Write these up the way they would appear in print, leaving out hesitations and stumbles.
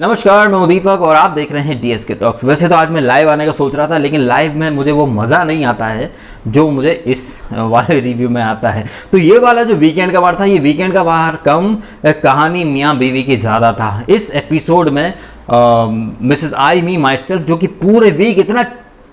नमस्कार, मैं दीपक और आप देख रहे हैं डीएसके टॉक्स। वैसे तो आज मैं लाइव आने का सोच रहा था, लेकिन लाइव में मुझे वो मज़ा नहीं आता है जो मुझे इस वाले रिव्यू में आता है। तो ये वाला जो वीकेंड का वार था, ये वीकेंड का वार कम कहानी मियाँ बीवी की ज़्यादा था। इस एपिसोड में Mrs I me my self, जो कि पूरे वीक इतना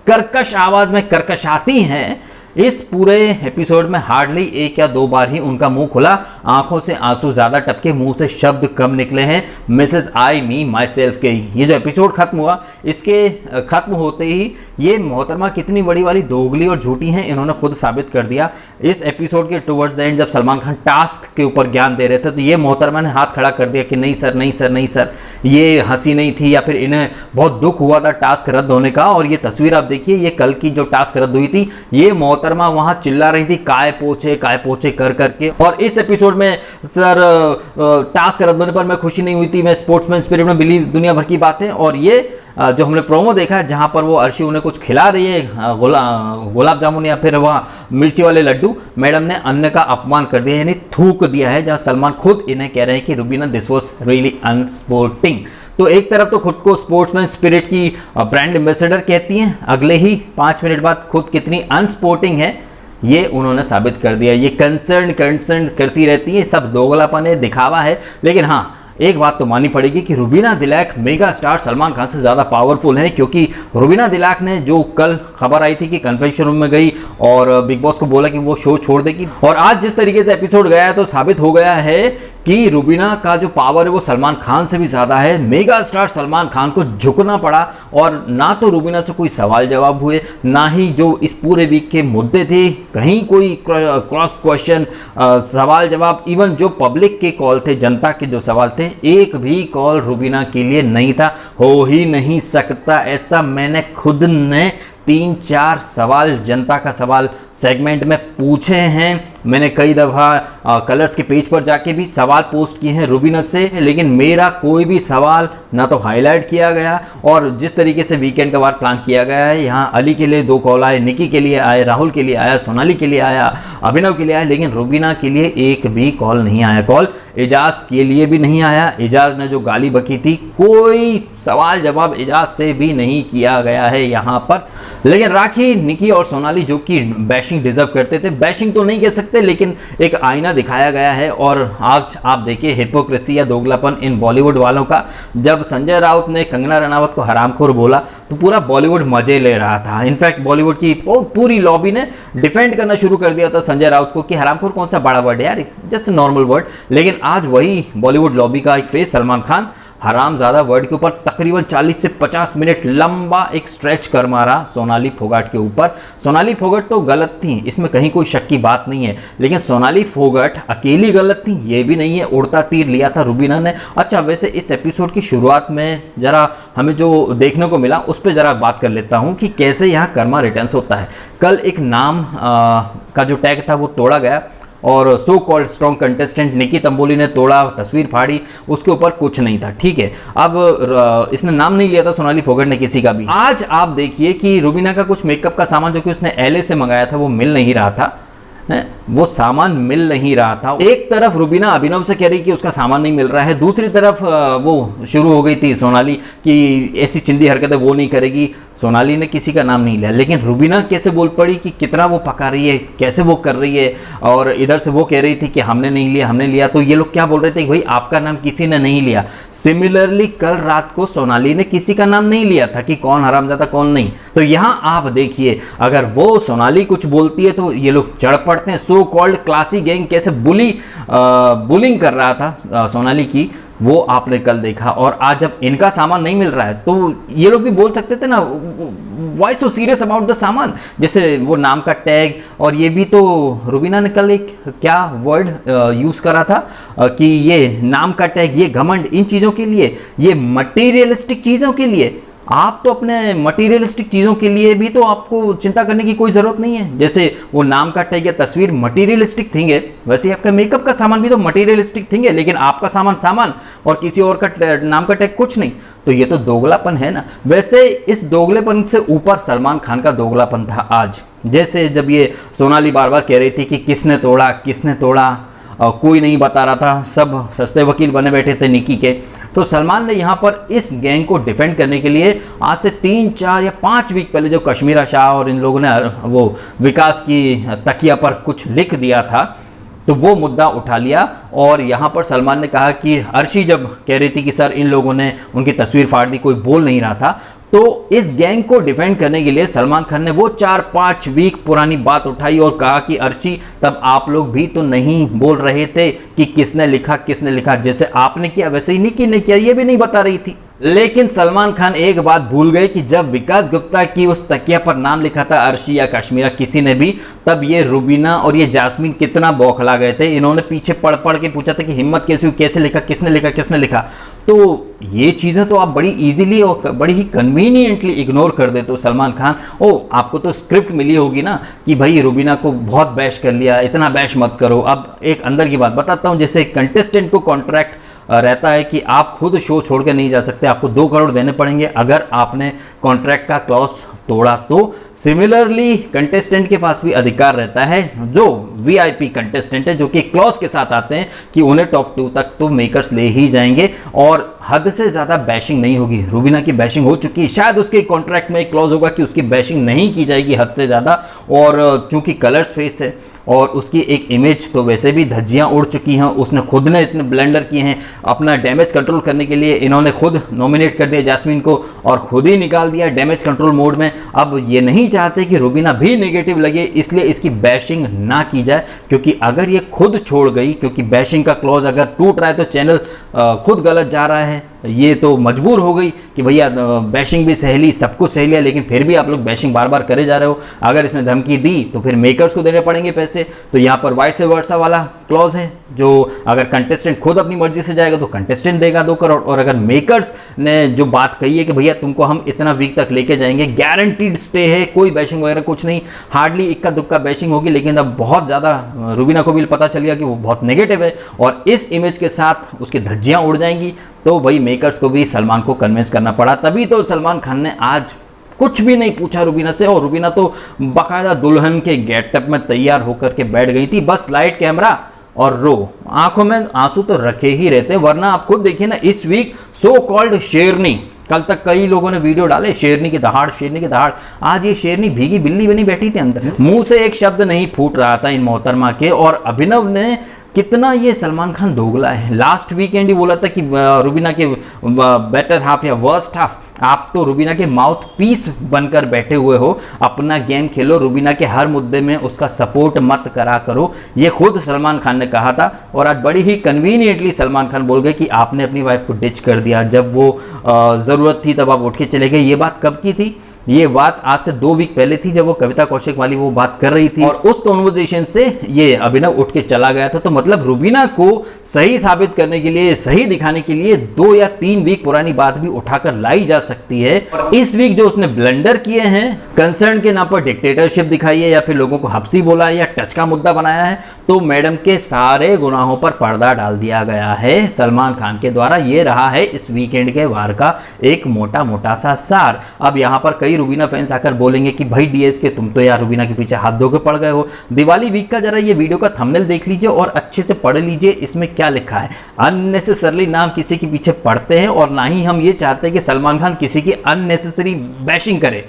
कर्कश आवाज़ में कर्कशाती हैं, इस पूरे एपिसोड में हार्डली एक या दो बार ही उनका मुंह खुला, आंखों से आंसू ज्यादा टपके, मुंह से शब्द कम निकले हैं Mrs I me my self के। ये जो एपिसोड खत्म हुआ, इसके खत्म होते ही ये मोहतरमा कितनी बड़ी वाली दोगली और झूठी हैं, इन्होंने खुद साबित कर दिया। इस एपिसोड के टुवर्ड्स द एंड जब सलमान खान टास्क के ऊपर ज्ञान दे रहे थे, तो ये मोहतरमा ने हाथ खड़ा कर दिया कि नहीं सर, नहीं सर, नहीं सर, ये हंसी नहीं थी, या फिर इन्हें बहुत दुख हुआ था टास्क रद्द होने का। और ये तस्वीर आप देखिए, ये कल की जो टास्क रद्द हुई थी, ये मोहतरमा वहां चिल्ला रही थी काय पोछे कर करके। और इस एपिसोड में सर टास्क रद्द होने पर मैं खुशी नहीं हुई थी, मैं स्पोर्ट्समैन स्पिरिट में बिलीव, दुनिया भर की बातें। और ये जो हमने प्रोमो देखा है जहां पर वो अर्शी उन्हें कुछ खिला रही है, गुलाब जामुन या फिर वहाँ मिर्ची वाले लड्डू, मैडम ने अन्न का अपमान कर दिया, यानी थूक दिया है, जहां सलमान खुद इन्हें कह रहे हैं कि रुबीना दिस वॉज रियली अनस्पोर्टिंग। तो एक तरफ तो खुद को स्पोर्ट्समैन स्पिरिट की ब्रांड एम्बेसडर कहती हैं, अगले ही 5 मिनट बाद खुद कितनी अनस्पोर्टिंग है ये उन्होंने साबित कर दिया। ये कंसर्न करती रहती है, सब दोगलापन है, दिखावा है। लेकिन हाँ, एक बात तो माननी पड़ेगी कि रुबीना दिलैक मेगा स्टार सलमान खान से ज़्यादा पावरफुल है, क्योंकि रुबीना दिलैक ने जो कल खबर आई थी कि कन्वेंशन रूम में गई और बिग बॉस को बोला कि वो शो छोड़ देगी, और आज जिस तरीके से एपिसोड गया है तो साबित हो गया है कि रुबीना का जो पावर है वो सलमान खान से भी ज़्यादा है। मेगा स्टार सलमान खान को झुकना पड़ा, और ना तो रुबीना से कोई सवाल जवाब हुए, ना ही जो इस पूरे वीक के मुद्दे थे कहीं कोई क्रॉस क्वेश्चन सवाल जवाब, इवन जो पब्लिक के कॉल थे, जनता के जो सवाल थे, एक भी कॉल रुबीना के लिए नहीं था। हो ही नहीं सकता ऐसा। मैंने खुद ने 3-4 सवाल जनता का सवाल सेगमेंट में पूछे हैं, मैंने कई दफ़ा कलर्स के पेज पर जाके भी सवाल पोस्ट किए हैं रुबीना से, लेकिन मेरा कोई भी सवाल ना तो हाईलाइट किया गया। और जिस तरीके से वीकेंड का वार प्लान किया गया है, यहाँ अली के लिए 2 कॉल आए, निकी के लिए आए, राहुल के लिए आया, सोनाली के लिए आया, अभिनव के लिए आया, लेकिन रुबीना के लिए एक भी कॉल नहीं आया। कॉल एजाज के लिए भी नहीं आया। एजाज ने जो गाली बकी थी, कोई सवाल जवाब एजाज से भी नहीं किया गया है यहाँ पर। लेकिन राखी, निकी और सोनाली जो कि बैशिंग डिजर्व करते थे, बैशिंग तो नहीं कह सकते, लेकिन एक आईना दिखाया गया है। और आज आप देखिए हिपोक्रेसी या दोगलापन इन बॉलीवुड वालों का। जब संजय राउत ने कंगना रनावत को हरामखोर बोला तो पूरा बॉलीवुड मजे ले रहा था। इनफैक्ट बॉलीवुड की पूरी लॉबी ने डिफेंड करना शुरू कर दिया था संजय राउत को कि हरामखोर कौन सा बड़ा वर्ड है यार, जस्ट नॉर्मल वर्ड। लेकिन आज वही बॉलीवुड लॉबी का एक फेस सलमान खान हरामज़ादा वर्ड के ऊपर तकरीबन 40 से 50 मिनट लंबा एक स्ट्रेच कर मारा सोनाली फोगाट के ऊपर। सोनाली फोगाट तो गलत थी, इसमें कहीं कोई शक की बात नहीं है, लेकिन सोनाली फोगाट अकेली गलत थी ये भी नहीं है, उड़ता तीर लिया था रुबीना ने। अच्छा, वैसे इस एपिसोड की शुरुआत में ज़रा हमें जो देखने को मिला उस पर ज़रा बात कर लेता हूँ कि कैसे यहाँ कर्मा रिटर्न्स होता है। कल एक नाम का जो टैग था वो तोड़ा गया, और सो कॉल्ड स्ट्रॉन्ग कंटेस्टेंट निकी तंबोली ने तोड़ा, तस्वीर फाड़ी, उसके ऊपर कुछ नहीं था, ठीक है। अब इसने नाम नहीं लिया था सोनाली फोगाट ने किसी का भी। आज आप देखिए कि रुबीना का कुछ मेकअप का सामान जो कि उसने एलए से मंगाया था वो मिल नहीं रहा था, वो सामान मिल नहीं रहा था। एक तरफ रुबीना अभिनव से कह रही कि उसका सामान नहीं मिल रहा है, दूसरी तरफ वो शुरू हो गई थी सोनाली कि ऐसी चिंदी हरकतें वो नहीं करेगी। सोनाली ने किसी का नाम नहीं लिया, लेकिन रुबीना कैसे बोल पड़ी कि कितना वो पका रही है, कैसे वो कर रही है, और इधर से वो कह रही थी कि हमने नहीं लिया, हमने लिया। तो ये लोग क्या बोल रहे थे कि भाई आपका नाम किसी ने नहीं लिया। सिमिलरली कल रात को सोनाली ने किसी का नाम नहीं लिया था कि कौन हरामजादा कौन नहीं। तो यहाँ आप देखिए, अगर वो सोनाली कुछ बोलती है तो ये लोग चढ़ पड़ते हैं। सो कॉल्ड क्लासी गैंग कैसे बुलिंग कर रहा था सोनाली की, वो आपने कल देखा। और आज जब इनका सामान नहीं मिल रहा है तो ये लोग भी बोल सकते थे ना, why so serious about the सामान, जैसे वो नाम का टैग। और ये भी तो रुबीना ने कल एक क्या वर्ड यूज़ करा था कि ये नाम का टैग, ये घमंड, इन चीज़ों के लिए, ये मटीरियलिस्टिक चीज़ों के लिए। आप तो अपने मटीरियलिस्टिक चीज़ों के लिए भी तो आपको चिंता करने की कोई ज़रूरत नहीं है। जैसे वो नाम का टैग या तस्वीर मटीरियलिस्टिक थिंग है, वैसे आपका मेकअप का सामान भी तो मटीरियलिस्टिक थिंग है, लेकिन आपका सामान और किसी और का नाम का टैग कुछ नहीं। तो ये तो दोगलापन है ना। वैसे इस दोगलेपन से ऊपर सलमान खान का दोगलापन था आज। जैसे जब ये सोनाली बार बार कह रही थी कि किसने तोड़ा, कोई नहीं बता रहा था, सब सस्ते वकील बने बैठे थे निकी के। तो सलमान ने यहाँ पर इस गैंग को डिफेंड करने के लिए आज से 3, 4 या 5 वीक पहले जो कश्मीरा शाह और इन लोगों ने वो विकास की तकिया पर कुछ लिख दिया था, तो वो मुद्दा उठा लिया। और यहाँ पर सलमान ने कहा कि अर्शी जब कह रही थी कि सर इन लोगों ने उनकी तस्वीर फाड़ दी, कोई बोल नहीं रहा था, तो इस गैंग को डिफेंड करने के लिए सलमान खान ने वो 4-5 वीक पुरानी बात उठाई और कहा कि अर्शी तब आप लोग भी तो नहीं बोल रहे थे कि किसने लिखा, जैसे आपने किया वैसे ही निकी ने किया, ये भी नहीं बता रही थी। लेकिन सलमान खान एक बात भूल गए कि जब विकास गुप्ता की उस तकिया पर नाम लिखा था अर्शी या कश्मीरा किसी ने भी, तब ये रुबीना और ये जास्मीन कितना बौखला गए थे। इन्होंने पीछे पढ़ पढ़ के पूछा था कि हिम्मत कैसे हुई, कैसे लिखा, किसने लिखा। तो ये चीज़ें तो आप बड़ी इजीली और बड़ी ही कन्वीनियंटली इग्नोर कर देते हो सलमान खान। आपको तो स्क्रिप्ट मिली होगी ना कि भाई रुबीना को बहुत बैश कर लिया, इतना बैश मत करो। अब एक अंदर की बात बताता हूँ, जैसे कंटेस्टेंट को कॉन्ट्रैक्ट रहता है कि आप खुद शो छोड़ के नहीं जा सकते, आपको 2 करोड़ देने पड़ेंगे अगर आपने कॉन्ट्रैक्ट का क्लॉज तोड़ा। तो सिमिलरली कंटेस्टेंट के पास भी अधिकार रहता है, जो वीआईपी कंटेस्टेंट है, जो कि क्लॉज के साथ आते हैं कि उन्हें टॉप 2 तक तो मेकर्स ले ही जाएंगे और हद से ज़्यादा बैशिंग नहीं होगी। रुबीना की बैशिंग हो चुकी है, शायद उसके कॉन्ट्रैक्ट में एक क्लॉज होगा कि उसकी बैशिंग नहीं की जाएगी हद से ज़्यादा। और चूंकि कलर्स फेस है और उसकी एक इमेज तो वैसे भी धज्जियाँ उड़ चुकी हैं, उसने खुद ने इतने ब्लेंडर किए हैं, अपना डैमेज कंट्रोल करने के लिए इन्होंने खुद नॉमिनेट कर दिया जास्मीन को और खुद ही निकाल दिया डैमेज कंट्रोल मोड में। अब ये नहीं चाहते कि रुबीना भी नेगेटिव लगे, इसलिए इसकी बैशिंग ना की जाए, क्योंकि अगर ये खुद छोड़ गई, क्योंकि बैशिंग का क्लॉज अगर टूट रहा है तो चैनल खुद गलत जा रहा है, ये तो मजबूर हो गई कि भैया बैशिंग भी सह ली, सब कुछ सह लिया, लेकिन फिर भी आप लोग बैशिंग बार बार करे जा रहे हो। अगर इसने धमकी दी तो फिर मेकर्स को देने पड़ेंगे पैसे। तो यहाँ पर वाइस वर्सा वाला क्लॉज है, जो अगर कंटेस्टेंट खुद अपनी मर्जी से जाएगा तो कंटेस्टेंट देगा 2 करोड़, और अगर मेकर्स ने जो बात कही है कि भैया तुमको हम इतना वीक तक लेके जाएंगे, गारंटीड स्टे है, कोई बैशिंग वगैरह कुछ नहीं, हार्डली इक्का दुक्का बैशिंग होगी, लेकिन अब बहुत ज़्यादा रुबीना को भी पता चल गया कि वो बहुत नेगेटिव है और इस इमेज के साथ उसकी धज्जियाँ उड़ जाएंगी। तो भाई मेकर्स को भी सलमान को कन्विंस करना पड़ा, तभी तो सलमान खान ने आज कुछ भी नहीं पूछा रुबीना से, और रुबीना तो बाकायदा दुल्हन के गेटअप में तैयार होकर के बैठ गई थी, बस लाइट कैमरा और रो, आंखों में आंसू तो रखे ही रहते हैं। वरना आप खुद देखिए ना, इस वीक सो कॉल्ड शेरनी, कल तक कई लोगों ने वीडियो डाले शेरनी की दहाड़, आज ये शेरनी भीगी बिल्ली बनी बैठी थी अंदर, मुंह से एक शब्द नहीं फूट रहा था इन मोहतरमा के। और अभिनव ने कितना ये सलमान खान दोगला है, लास्ट वीकेंड ही बोला था कि रुबीना के बेटर हाफ या वर्स्ट हाफ, आप तो रुबीना के माउथ पीस बनकर बैठे हुए हो, अपना गेम खेलो, रुबीना के हर मुद्दे में उसका सपोर्ट मत करा करो। ये खुद सलमान खान ने कहा था और आज बड़ी ही कन्वीनियंटली सलमान खान बोल गए कि आपने अपनी वाइफ को डिच कर दिया, जब वो ज़रूरत थी तब आप उठ के चले गए। ये बात कब की थी? ये बात आज से 2 वीक पहले थी, जब वो कविता कौशिक वाली वो बात कर रही थी और उस कॉन्वर्जेशन से ये अभिनव उठ के चला गया था। तो मतलब रुबीना को सही साबित करने के लिए, सही दिखाने के लिए 2 या 3 वीक पुरानी बात भी उठाकर लाई जा सकती है। और इस वीक जो उसने ब्लंडर किए हैं, कंसर्न के नाम पर डिक्टेटरशिप दिखाई है या फिर लोगों को हब्सी बोला है या टच का मुद्दा बनाया है, तो मैडम के सारे गुनाहों पर पर्दा डाल दिया गया है सलमान खान के द्वारा। ये रहा है इस वीकेंड के वार का एक मोटा मोटा सा सार। अब यहाँ पर कई रुबीना फैंस आकर बोलेंगे कि भाई डीएसके तुम तो यार रुबीना के पीछे हाथ धो के पड़ गए हो। दिवाली वीक का जरा ये वीडियो का थंबनेल देख लीजिए और अच्छे से पढ़ लीजिए, इसमें क्या लिखा है। अननेसेसरली नाम किसी के पीछे पड़ते हैं और ना ही हम ये चाहते हैं कि सलमान खान किसी की अननेसेसरी बैशिंग करे।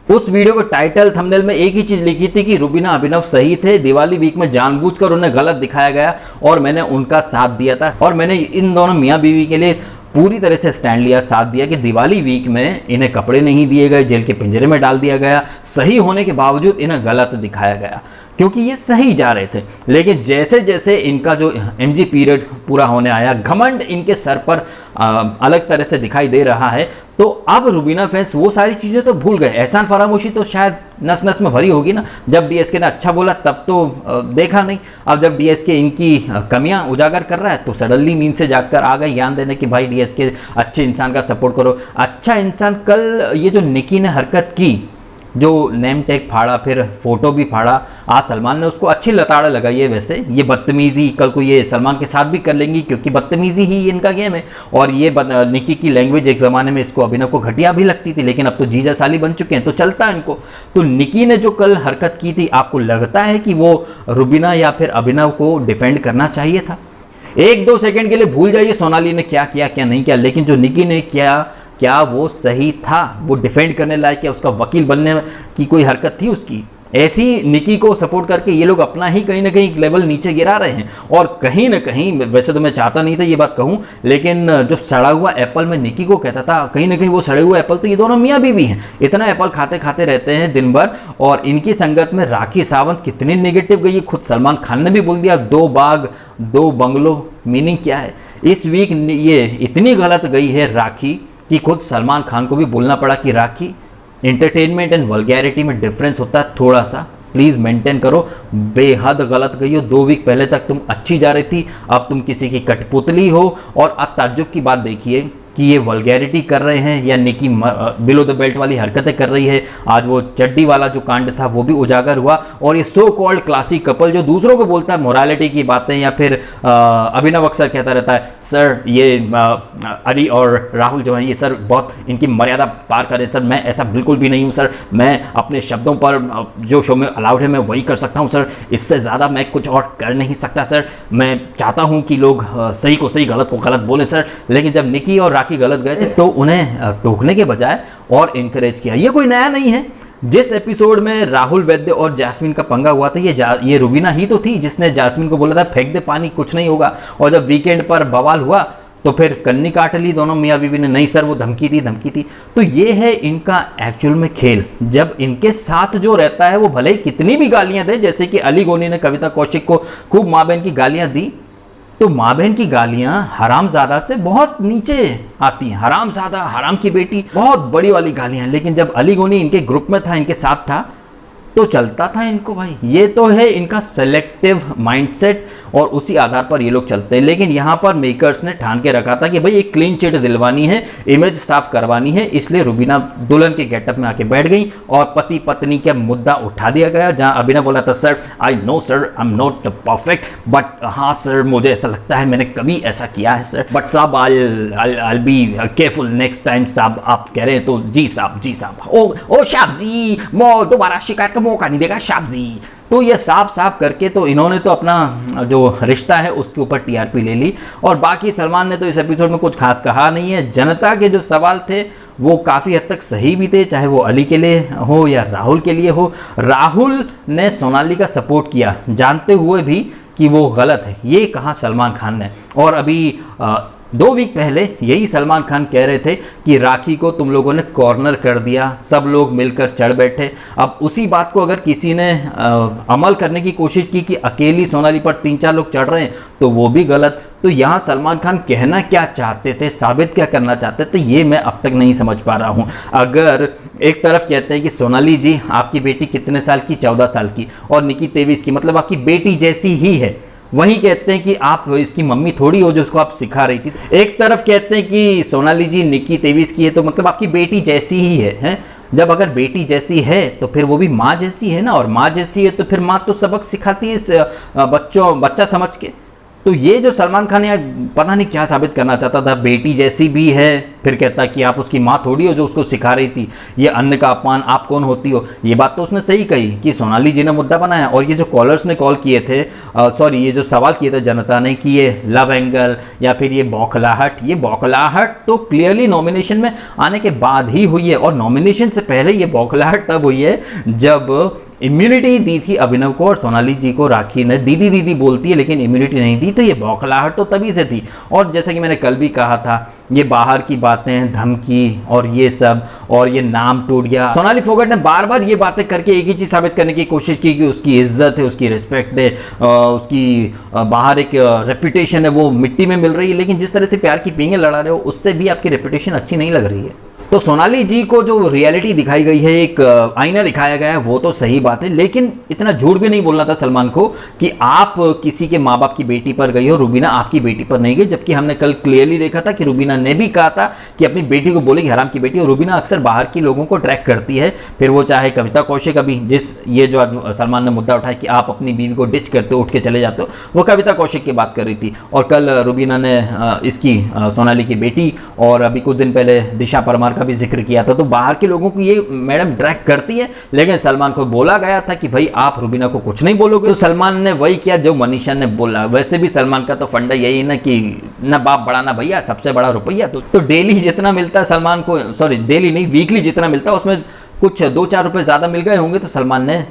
उस वीडियो के टाइटल थंबनेल में एक ही चीज लिखी थी कि रुबीना अभिनव सही थे, दिवाली वीक में जानबूझकर उन्हें गलत दिखाया गया और मैंने उनका साथ दिया था और मैंने इन दोनों मियाँ बीवी के लिए पूरी तरह से स्टैंड लिया, साथ दिया कि दिवाली वीक में इन्हें कपड़े नहीं दिए गए, जेल के पिंजरे में डाल दिया गया, सही होने के बावजूद इन्हें गलत दिखाया गया क्योंकि ये सही जा रहे थे। लेकिन जैसे जैसे इनका जो एमजी पीरियड पूरा होने आया, घमंड इनके सर पर अलग तरह से दिखाई दे रहा है, तो अब रुबीना फैंस वो सारी चीज़ें तो भूल गए। एहसान फरामोशी तो शायद नस नस में भरी होगी ना, जब डीएसके ने अच्छा बोला तब तो देखा नहीं, अब जब डीएसके इनकी कमियां उजागर कर रहा है तो सडनली नींद से जागकर आ गए ज्ञान देने कि भाई डीएसके अच्छे इंसान का सपोर्ट करो। अच्छा इंसान, कल ये जो निकी ने हरकत की, जो नेम टैग फाड़ा, फिर फोटो भी फाड़ा, आज सलमान ने उसको अच्छी लताड़ लगाई है। वैसे ये बदतमीजी कल को ये सलमान के साथ भी कर लेंगी क्योंकि बदतमीजी ही इनका गेम है। और ये निकी की लैंग्वेज एक ज़माने में इसको अभिनव को घटिया भी लगती थी, लेकिन अब तो जीजा साली बन चुके हैं तो चलता है इनको। तो निकी ने जो कल हरकत की थी, आपको लगता है कि वो रुबीना या फिर अभिनव को डिफेंड करना चाहिए था? एक दो सेकंड के लिए भूल जाइए सोनाली ने क्या किया क्या नहीं किया, लेकिन जो निकी ने किया क्या वो सही था? वो डिफेंड करने लायक, क्या उसका वकील बनने की कोई हरकत थी उसकी? ऐसी निकी को सपोर्ट करके ये लोग अपना ही कहीं ना कहीं लेवल नीचे गिरा रहे हैं। और कहीं ना कहीं, वैसे तो मैं चाहता नहीं था ये बात कहूँ, लेकिन जो सड़ा हुआ एप्पल मैं निकी को कहता था, कहीं ना कहीं वो सड़े हुए एप्पल तो ये दोनों मियाँ बीवी हैं। इतना एप्पल खाते खाते रहते हैं दिन भर, और इनकी संगत में राखी सावंत कितनी नेगेटिव गई है। खुद सलमान खान ने भी बोल दिया 2 बाग 2 बंगलो। मीनिंग क्या है? इस वीक ये इतनी गलत गई है राखी कि खुद सलमान खान को भी बोलना पड़ा कि राखी, एंटरटेनमेंट एंड वल्गैरिटी में डिफरेंस होता है थोड़ा सा, प्लीज़ मेंटेन करो। बेहद गलत गई हो। 2 वीक पहले तक तुम अच्छी जा रही थी, अब तुम किसी की कठपुतली हो। और अब ताज्जुब की बात देखिए कि ये वल्गैरिटी कर रहे हैं या निकी बिलो द बेल्ट वाली हरकतें कर रही है। आज वो चड्डी वाला जो कांड था वो भी उजागर हुआ, और ये सो कॉल्ड क्लासिक कपल जो दूसरों को बोलता है मोरालिटी की बातें, या फिर अभिनव अक्सर कहता रहता है सर ये अली और राहुल जो हैं ये सर बहुत इनकी मर्यादा पार करें सर, मैं ऐसा बिल्कुल भी नहीं हूँ सर, मैं अपने शब्दों पर जो शो में अलाउड है मैं वही कर सकता हूँ सर, इससे ज़्यादा मैं कुछ और कर नहीं सकता सर, मैं चाहता हूँ कि लोग सही को सही गलत को गलत बोलें सर। लेकिन जब निकी और राखी गलत गए थे तो उन्हें टोकने के बजाय और इनकरेज किया। ये कोई नया नहीं है। जिस एपिसोड में राहुल वैद्य और जैस्मिन का पंगा हुआ था, ये रुबीना ही तो थी जिसने जैस्मिन को बोला था फेंक दे पानी, कुछ नहीं होगा। और जब वीकेंड पर बवाल हुआ तो फिर कन्नी काट ली दोनों मियाँ बीवी ने, नहीं सर वो धमकी थी। तो ये है इनका एक्चुअल में खेल। जब इनके साथ जो रहता है वो भले ही कितनी भी गालियां दे, जैसे कि अली गोनी ने कविता कौशिक को खूब माँ बहन की गालियां दी, तो माँ बहन की गालियां हरामजादा से बहुत नीचे आती हैं। हरामजादा, हराम की बेटी, बहुत बड़ी वाली गालियां। लेकिन जब अली गोनी इनके ग्रुप में था, इनके साथ था, तो चलता था इनको भाई। ये तो है इनका सेलेक्टिव माइंडसेट, और उसी आधार पर ये लोग चलते हैं। लेकिन यहाँ पर मेकर्स ने ठान के रखा था कि भाई एक क्लीन चिट दिलवानी है, इमेज साफ करवानी है, इसलिए रुबीना दुल्हन के गेटअप में आके बैठ गई और पति पत्नी का मुद्दा उठा दिया गया। जहाँ अभिनव बोला था sir I know sir I am not perfect, but हाँ सर मुझे ऐसा लगता है मैंने कभी ऐसा किया है सर, बट साहब आई बी केयरफुल नेक्स्ट टाइम साहब, आप कह रहे हैं तो जी साहब ओ साहब जी, वो दोबारा शिकायत का मौका नहीं देगा साहब जी। तो ये साफ करके तो इन्होंने तो अपना जो रिश्ता है उसके ऊपर टीआरपी ले ली। और बाकी सलमान ने तो इस एपिसोड में कुछ खास कहा नहीं है। जनता के जो सवाल थे वो काफ़ी हद तक सही भी थे, चाहे वो अली के लिए हो या राहुल के लिए हो। राहुल ने सोनाली का सपोर्ट किया जानते हुए भी कि वो गलत है, ये कहा सलमान खान ने। और अभी 2 वीक पहले यही सलमान खान कह रहे थे कि राखी को तुम लोगों ने कॉर्नर कर दिया, सब लोग मिलकर चढ़ बैठे। अब उसी बात को अगर किसी ने अमल करने की कोशिश की कि अकेली सोनाली पर 3-4 लोग चढ़ रहे हैं तो वो भी गलत। तो यहाँ सलमान खान कहना क्या चाहते थे, साबित क्या करना चाहते थे, ये मैं अब तक नहीं समझ पा रहा हूँ। अगर एक तरफ कहते हैं कि सोनाली जी आपकी बेटी कितने साल की, 14 साल की, और निकी 23 की, मतलब आपकी बेटी जैसी ही है, वहीं कहते हैं कि आप इसकी मम्मी थोड़ी हो जो उसको आप सिखा रही थी। एक तरफ कहते हैं कि सोनाली जी निकी 23 की है तो मतलब आपकी बेटी जैसी ही है? जब अगर बेटी जैसी है तो फिर वो भी माँ जैसी है ना, और माँ जैसी है तो फिर माँ तो सबक सिखाती है बच्चा समझ के। तो ये जो सलमान खान यार पता नहीं क्या साबित करना चाहता था, बेटी जैसी भी है, फिर कहता कि आप उसकी माँ थोड़ी हो जो उसको सिखा रही थी, ये अन्न का अपमान, आप कौन होती हो। ये बात तो उसने सही कही कि सोनाली जी ने मुद्दा बनाया। और ये जो कॉलर्स ने कॉल किए थे, ये जो सवाल किए थे जनता ने कि ये लव एंगल या फिर ये बौखलाहट तो क्लियरली नॉमिनेशन में आने के बाद ही हुई है। और नॉमिनेशन से पहले ये बौखलाहट तब हुई है जब इम्यूनिटी दी थी अभिनव को, और सोनाली जी को राखी ने दीदी बोलती है लेकिन इम्यूनिटी नहीं दी, तो ये बौखलाहट तो तभी से थी। और जैसा कि मैंने कल भी कहा था, ये बाहर की बातें, धमकी और ये सब, और ये नाम टूट गया। सोनाली फोगाट ने बार बार ये बातें करके एक ही चीज़ साबित करने की कोशिश की कि उसकी इज्जत है, उसकी रिस्पेक्ट है, उसकी बाहर एक रेपुटेशन है वो मिट्टी में मिल रही है। लेकिन जिस तरह से प्यार की पींगे लड़ा रहे हो उससे भी आपकी रेपुटेशन अच्छी नहीं लग रही है। तो सोनाली जी को जो रियलिटी दिखाई गई है, एक आईना दिखाया गया है, वो तो सही बात है। लेकिन इतना झूठ भी नहीं बोलना था सलमान को कि आप किसी के माँ बाप की बेटी पर गई हो, रुबीना आपकी बेटी पर नहीं गई। जबकि हमने कल क्लियरली देखा था कि रुबीना ने भी कहा था कि अपनी बेटी को बोलेगी हराम की बेटी। और रुबीना अक्सर बाहर की लोगों को ट्रैक करती है, फिर वो चाहे कविता कौशिक, अभी ये जो सलमान ने मुद्दा उठाया कि आप अपनी बीवी को डिच करते हो, उठ के चले जाते हो, वो कविता कौशिक की बात कर रही थी। और कल रुबीना ने इसकी सोनाली की बेटी, और अभी कुछ दिन पहले दिशा परमार का भी जिक्र किया था। तो बाहर के लोगों को ये मैडम ड्रैग करती है, लेकिन सलमान को बोला गया था कि भाई आप रुबीना को कुछ नहीं बोलोगे, तो सलमान ने वही किया जो मनीषा ने बोला। वैसे भी सलमान का तो फंडा यही ना कि ना बाप बड़ा ना भैया, सबसे बड़ा रुपया। तो डेली जितना मिलता है सलमान को, सॉरी डेली नहीं, वीकली जितना मिलता है उसमें कुछ 2-4 रुपये ज़्यादा मिल गए होंगे, तो सलमान ने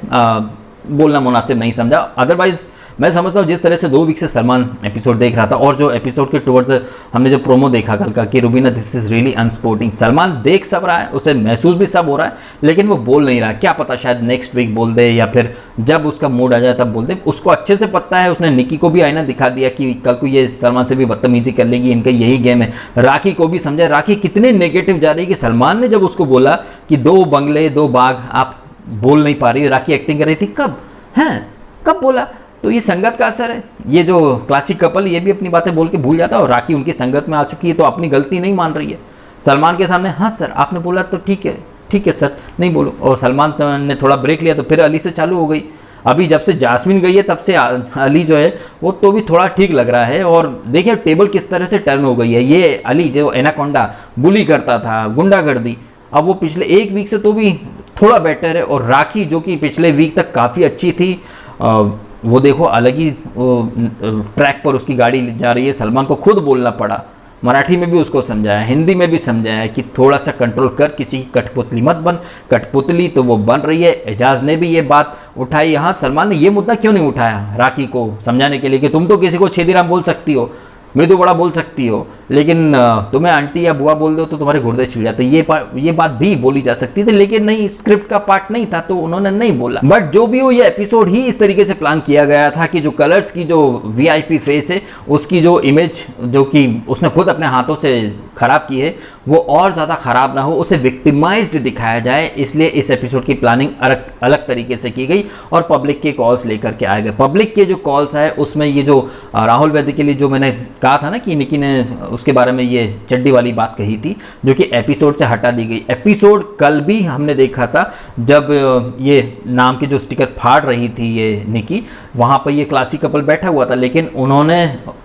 बोलना मुनासिब नहीं समझा। अदरवाइज मैं समझता हूँ जिस तरह से 2 वीक से सलमान एपिसोड देख रहा था, और जो एपिसोड के टुवर्ड्स हमने जो प्रोमो देखा कल का कि Rubina this is really unsporting, Salman देख सब रहा है, उसे महसूस भी सब हो रहा है, लेकिन वो बोल नहीं रहा है। क्या पता शायद नेक्स्ट वीक बोल दे या फिर जब उसका मूड आ जाए तब बोल दे। उसको अच्छे से पता है, उसने निकी को भी आईना दिखा दिया कि कल को ये सलमान से भी बदतमीजी कर लेगी, इनका यही गेम है। राखी को भी समझा, राखी कितने नेगेटिव जा रही है कि सलमान ने जब उसको बोला कि 2 बंगले 2 बाग आप बोल नहीं पा रही, राखी एक्टिंग कर रही थी, कब हैं, कब बोला? तो ये संगत का असर है। ये जो क्लासिक कपल ये भी अपनी बातें बोल के भूल जाता है, और राखी उनकी संगत में आ चुकी है तो अपनी गलती नहीं मान रही है। सलमान के सामने हाँ सर आपने बोला तो ठीक है सर नहीं बोलो, और सलमान ने थोड़ा ब्रेक लिया तो फिर अली से चालू हो गई। अभी जब से जास्मिन गई है तब से अली जो है वो तो भी थोड़ा ठीक लग रहा है। और देखिए टेबल किस तरह से टर्न हो गई है। ये अली जो एनाकोंडा बुली करता था, गुंडागर्दी, अब वो पिछले 1 वीक से तो भी थोड़ा बेटर है। और राखी जो कि पिछले वीक तक काफ़ी अच्छी थी, वो देखो अलग ही ट्रैक पर उसकी गाड़ी जा रही है। सलमान को खुद बोलना पड़ा, मराठी में भी उसको समझाया, हिंदी में भी समझाया कि थोड़ा सा कंट्रोल कर, किसी की कठपुतली मत बन। कठपुतली तो वो बन रही है। एजाज ने भी ये बात उठाई। यहाँ सलमान ने ये मुद्दा क्यों नहीं उठाया राखी को समझाने के लिए कि तुम तो किसी को छेदीराम बोल सकती हो, मृदु बड़ा बोल सकती हो, लेकिन तुम्हें आंटी या बुआ बोल दो तो तुम्हारे गुर्दे छिल जाते। ये बात भी बोली जा सकती थी, लेकिन नहीं, स्क्रिप्ट का पार्ट नहीं था तो उन्होंने नहीं बोला। बट जो भी हो, ये एपिसोड ही इस तरीके से प्लान किया गया था कि जो कलर्स की जो VIP फेस है उसकी जो इमेज जो कि उसने खुद अपने हाथों से खराब की है वो और ज़्यादा ख़राब ना हो, उसे विक्टिमाइज्ड दिखाया जाए। इसलिए इस एपिसोड की प्लानिंग अलग तरीके से की गई और पब्लिक के कॉल्स लेकर के आए गए। पब्लिक के जो कॉल्स आए उसमें ये जो राहुल वैद्य के लिए जो मैंने कहा था ना कि निकी ने उसके बारे में ये चड्डी वाली बात कही थी जो कि एपिसोड से हटा दी गई। एपिसोड कल भी हमने देखा था जब ये नाम के जो स्टिकर फाड़ रही थी ये निकी, वहाँ पर ये क्लासिक कपल बैठा हुआ था, लेकिन उन्होंने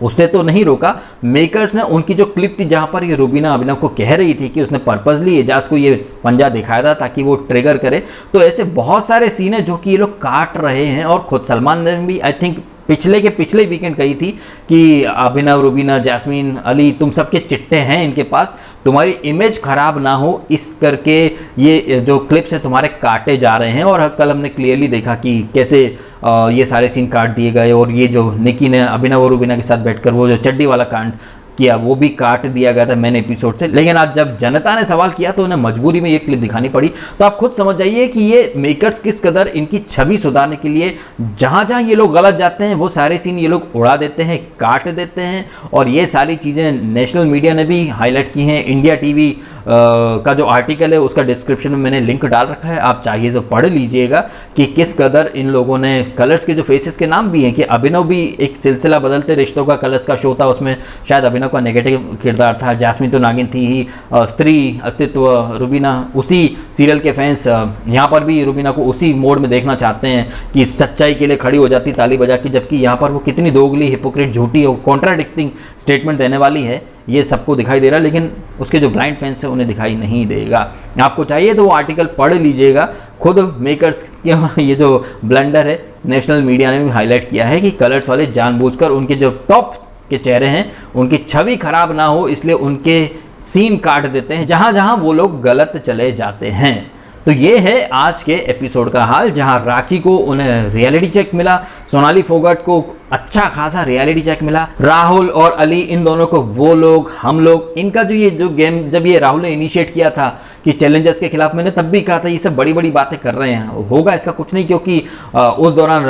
उसे तो नहीं रोका। मेकर्स ने उनकी जो क्लिप थी जहाँ पर ये रुबीना अभिनव को कह रही थी कि उसने पर्पसली एजाज को ये पंजा दिखाया था ताकि वो ट्रिगर करे, तो ऐसे बहुत सारे सीन है जो कि ये लोग काट रहे हैं। और खुद सलमान ने भी आई थिंक पिछले वीकेंड कही थी कि अभिनव, रुबीना, जैस्मीन, अली तुम सबके चिट्टे हैं इनके पास, तुम्हारी इमेज खराब ना हो इस करके ये जो क्लिप्स हैं तुम्हारे काटे जा रहे हैं। और कल हमने क्लियरली देखा कि कैसे ये सारे सीन काट दिए गए। और ये जो निकी ने अभिनव और रुबीना के साथ बैठकर वो जो चड्डी वाला कांड किया वो भी काट दिया गया था मैंने एपिसोड से। लेकिन आज जब जनता ने सवाल किया तो उन्हें मजबूरी में ये क्लिप दिखानी पड़ी। तो आप खुद समझ जाइए कि ये मेकर्स किस कदर इनकी छवि सुधारने के लिए जहाँ जहाँ ये लोग गलत जाते हैं वो सारे सीन ये लोग उड़ा देते हैं, काट देते हैं। और ये सारी चीज़ें नेशनल मीडिया ने भी हाईलाइट की हैं। इंडिया टीवी का जो आर्टिकल है उसका डिस्क्रिप्शन में मैंने लिंक डाल रखा है, आप चाहिए तो पढ़ लीजिएगा कि किस कदर इन लोगों ने कलर्स के जो फेसेस के नाम भी हैं कि अभिनव भी एक सिलसिला बदलते रिश्तों का कलर्स का शो था, उसमें शायद अभिनव का नेगेटिव किरदार था। जैस्मीन तो नागिन थी ही, स्त्री अस्तित्व रुबीना, उसी सीरियल के फैंस यहाँ पर भी रुबीना को उसी मोड में देखना चाहते हैं कि सच्चाई के लिए खड़ी हो जाती ताली बजा के, जबकि यहाँ पर वो कितनी दोगली, हिपोक्रेट, झूठी और कॉन्ट्राडिक्टिंग स्टेटमेंट देने वाली है ये सबको दिखाई दे रहा है। लेकिन उसके जो ब्लाइंड फैंस हैं उन्हें दिखाई नहीं देगा। आपको चाहिए तो वो आर्टिकल पढ़ लीजिएगा खुद। मेकर्स के ये जो ब्लंडर है नेशनल मीडिया ने भी हाईलाइट किया है कि कलर्स वाले जानबूझकर उनके जो टॉप के चेहरे हैं उनकी छवि खराब ना हो इसलिए उनके सीन काट देते हैं जहाँ जहाँ वो लोग गलत चले जाते हैं। तो ये है आज के एपिसोड का हाल, जहां राखी को उन्हें रियलिटी चेक मिला, सोनाली फोगाट को अच्छा खासा रियलिटी चेक मिला, राहुल और अली इन दोनों को वो लोग हम लोग इनका जो गेम जब ये राहुल ने इनिशिएट किया था कि चैलेंजर्स के खिलाफ, मैंने तब भी कहा था ये सब बड़ी बड़ी बातें कर रहे हैं, होगा इसका कुछ नहीं, क्योंकि उस दौरान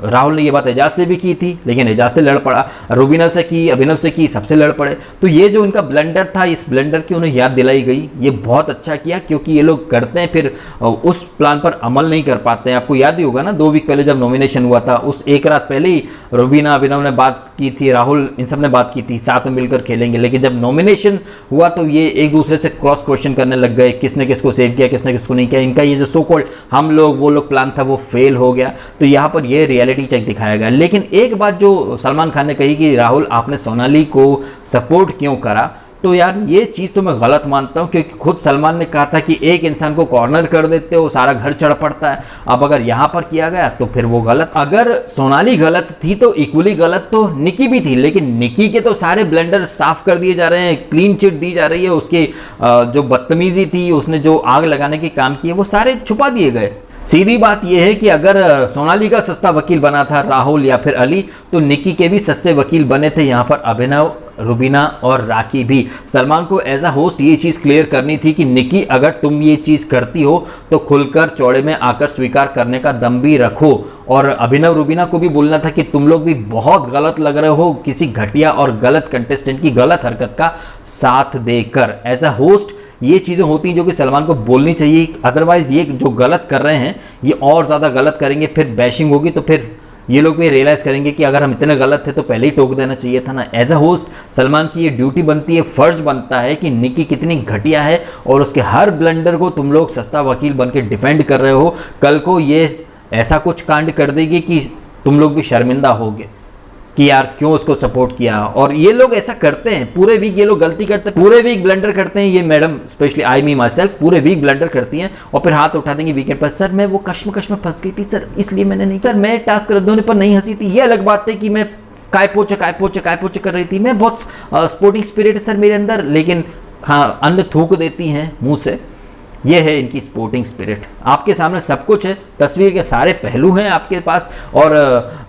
राहुल ने ये बात एजाज से भी की थी लेकिन एजाज से लड़ पड़ा, रुबीना से की, अभिनव से की, सबसे लड़ पड़े। तो ये जो इनका ब्लंडर था इस ब्लंडर की उन्हें याद दिलाई गई, ये बहुत अच्छा किया क्योंकि ये लोग करते हैं फिर उस प्लान पर अमल नहीं कर पाते हैं। आपको याद ही होगा ना 2 वीक पहले जब नॉमिनेशन हुआ था उस एक रात पहले ही रुबीना, अभिनव ने बात की थी, राहुल, इन सब ने बात की थी साथ में मिलकर खेलेंगे, लेकिन जब नॉमिनेशन हुआ तो ये एक दूसरे से क्रॉस क्वेश्चन करने लग गए, किसने किसको सेव किया, किसने किसको नहीं किया। इनका ये जो सो कॉल्ड हम लोग वो लोग प्लान था वो फेल हो गया। तो यहाँ पर ये रियलिटी चेक दिखाया गया। लेकिन एक बात जो सलमान खान ने कही कि राहुल आपने सोनाली को सपोर्ट क्यों करा, तो यार ये चीज़ तो मैं गलत मानता हूँ, क्योंकि खुद सलमान ने कहा था कि एक इंसान को कॉर्नर कर देते हो सारा घर चढ़ पड़ता है। अब अगर यहाँ पर किया गया तो फिर वो गलत। अगर सोनाली गलत थी तो इक्वली गलत तो निकी भी थी, लेकिन निकी के तो सारे ब्लेंडर साफ कर दिए जा रहे हैं, क्लीन चिट दी जा रही है। उसकी जो बदतमीजी थी, उसने जो आग लगाने के काम किए, वो सारे छुपा दिए गए। सीधी बात यह है कि अगर सोनाली का सस्ता वकील बना था राहुल या फिर अली, तो निकी के भी सस्ते वकील बने थे यहाँ पर अभिनव, रुबीना और राखी भी। सलमान को एज अ होस्ट ये चीज़ क्लियर करनी थी कि निकी अगर तुम ये चीज़ करती हो तो खुलकर चौड़े में आकर स्वीकार करने का दम भी रखो। और अभिनव, रुबीना को भी बोलना था कि तुम लोग भी बहुत गलत लग रहे हो किसी घटिया और गलत कंटेस्टेंट की गलत हरकत का साथ देकर। एज अ होस्ट ये चीज़ें होती हैं जो कि सलमान को बोलनी चाहिए, अदरवाइज ये जो गलत कर रहे हैं ये और ज़्यादा गलत करेंगे, फिर बैशिंग होगी तो फिर ये लोग भी रियलाइज करेंगे कि अगर हम इतने गलत थे तो पहले ही टोक देना चाहिए था ना। एज अ होस्ट सलमान की ये ड्यूटी बनती है, फर्ज बनता है कि निकी कितनी घटिया है और उसके हर ब्लंडर को तुम लोग सस्ता वकील बन के डिफेंड कर रहे हो। कल को ये ऐसा कुछ कांड कर देगी कि तुम लोग भी शर्मिंदा होगे कि यार क्यों उसको सपोर्ट किया। और ये लोग ऐसा करते हैं, पूरे वीक ये लोग गलती करते हैं, पूरे वीक ब्लंडर करते हैं। ये madam specially I me my self पूरे वीक ब्लंडर करती हैं और फिर हाथ उठा देंगे वीकेंड पर, सर मैं वो कश्मकश में फंस गई थी सर इसलिए मैंने नहीं, सर मैं टास्क रद्द होने पर नहीं हंसी थी। ये अलग बात है कि मैं काय पोचे कर रही थी, मैं बहुत स्पोर्टिंग स्पिरिट है सर मेरे अंदर, लेकिन हाँ अन्न थूक देती हैं मुँह से। ये है इनकी स्पोर्टिंग स्पिरिट। आपके सामने सब कुछ है, तस्वीर के सारे पहलू हैं आपके पास। और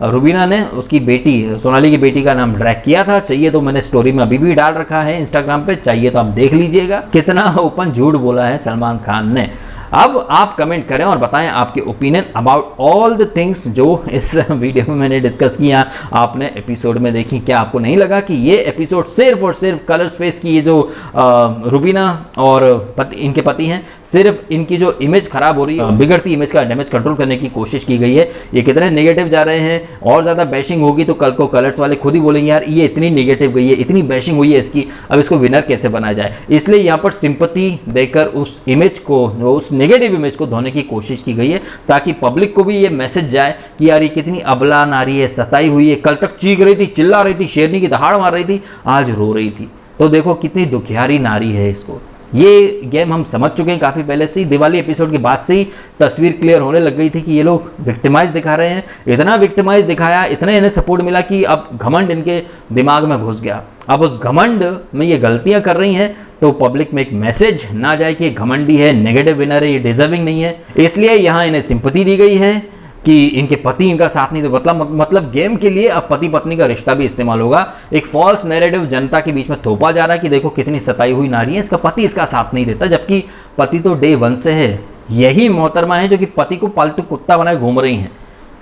रुबीना ने उसकी बेटी सोनाली की बेटी का नाम ड्रैग किया था, चाहिए तो मैंने स्टोरी में अभी भी डाल रखा है इंस्टाग्राम पे, चाहिए तो आप देख लीजिएगा कितना ओपन झूठ बोला है सलमान खान ने। अब आप कमेंट करें और बताएं आपके opinion about all the things जो इस वीडियो में मैंने डिस्कस किया, आपने एपिसोड में देखी। क्या आपको नहीं लगा कि ये एपिसोड सिर्फ और सिर्फ कलर स्पेस की ये जो रुबीना और इनके पति हैं, सिर्फ इनकी जो इमेज खराब हो रही है, बिगड़ती इमेज का डैमेज कंट्रोल करने की कोशिश की गई है। ये कितने नेगेटिव जा रहे हैं, और ज़्यादा बैशिंग होगी तो कल को कलर्स वाले खुद ही बोलेंगे यार ये इतनी नेगेटिव गई है, इतनी बैशिंग हुई है इसकी, अब इसको विनर कैसे बनाया जाए। इसलिए यहाँ पर सिंपैथी देकर उस इमेज को, उस नेगेटिव इमेज को धोने की कोशिश की गई है, ताकि पब्लिक को भी ये मैसेज जाए कि यार ये कितनी अबला नारी है, सताई हुई है, कल तक चीख रही थी, चिल्ला रही थी, शेरनी की दहाड़ मार रही थी, आज रो रही थी। तो देखो कितनी दुखियारी नारी है इसको। ये गेम हम समझ चुके हैं काफ़ी पहले से ही, दिवाली एपिसोड के बाद से ही तस्वीर क्लियर होने लग गई थी कि ये लोग विक्टिमाइज दिखा रहे हैं। इतना विक्टिमाइज दिखाया, इतना इन्हें सपोर्ट मिला कि अब घमंड इनके दिमाग में घुस गया। अब उस घमंड में ये गलतियां कर रही हैं तो पब्लिक में एक मैसेज ना जाए कि घमंडी है, नेगेटिव विनर है, ये डिजर्विंग नहीं है। इसलिए यहाँ इन्हें सिंपैथी दी गई है कि इनके पति इनका साथ नहीं दे। मतलब गेम के लिए अब पति पत्नी का रिश्ता भी इस्तेमाल होगा। एक फॉल्स नैरेटिव जनता के बीच में थोपा जा रहा है कि देखो कितनी सताई हुई नारी है, इसका पति इसका साथ नहीं देता, जबकि पति तो डे 1 से है। यही मोहतरमा है जो कि पति को पालतू कुत्ता बनाए घूम रही हैं।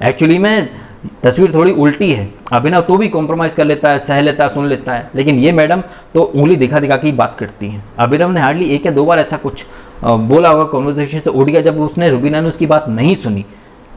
एक्चुअली में तस्वीर थोड़ी उल्टी है। अभिनव तो भी कॉम्प्रोमाइज़ कर लेता है, सह लेता है, सुन लेता है, लेकिन ये मैडम तो उंगली दिखा दिखा के ही बात करती हैं। अभिनव ने हार्डली 1 या 2 बार ऐसा कुछ बोला होगा, कॉन्वर्सेशन से उठ गया जब उसने रुबीना ने उसकी बात नहीं सुनी।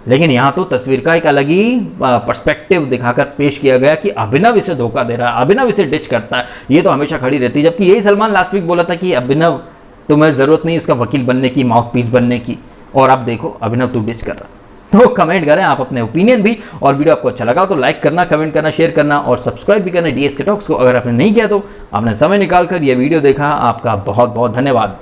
लेकिन यहाँ तो तस्वीर का एक अलग ही पर्सपेक्टिव दिखाकर पेश किया गया कि अभिनव इसे धोखा दे रहा है, अभिनव इसे डिच करता है, ये तो हमेशा खड़ी रहती है। जबकि यही सलमान लास्ट वीक बोला था कि अभिनव तुम्हें ज़रूरत नहीं उसका वकील बनने की, माउथ पीस बनने की, और अब देखो अभिनव तू डिच कर रहा। तो कमेंट करें आप अपने ओपिनियन भी, और वीडियो आपको अच्छा लगा तो लाइक करना, कमेंट करना, शेयर करना और सब्सक्राइब भी करना DSK टॉक्स को। अगर आपने नहीं किया तो आपने समय निकाल कर ये वीडियो देखा, आपका बहुत बहुत धन्यवाद।